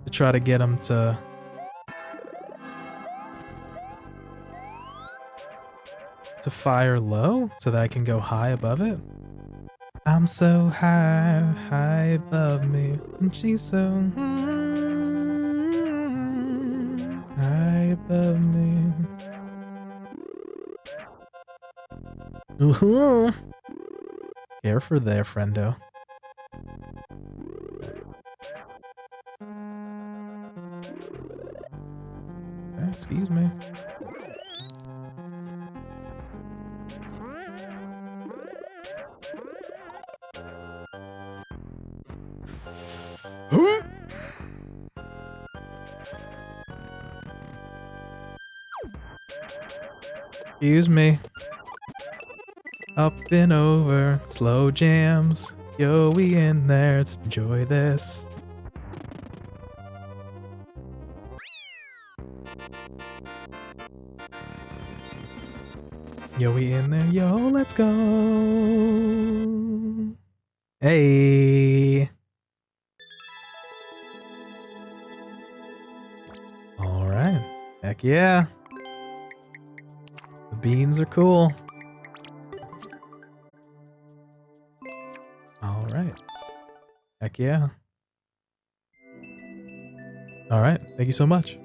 to try to get him to fire low so that I can go high above it. I'm so high, high above me, and she's so high above me. Ooh. Careful there, friendo. Excuse me. Excuse me. Up and over, slow jams. Yo, we in there, let's enjoy this. Yo, we in there, yo, let's go. Hey. All right. Heck yeah. The beans are cool. All right. Heck yeah. All right. Thank you so much.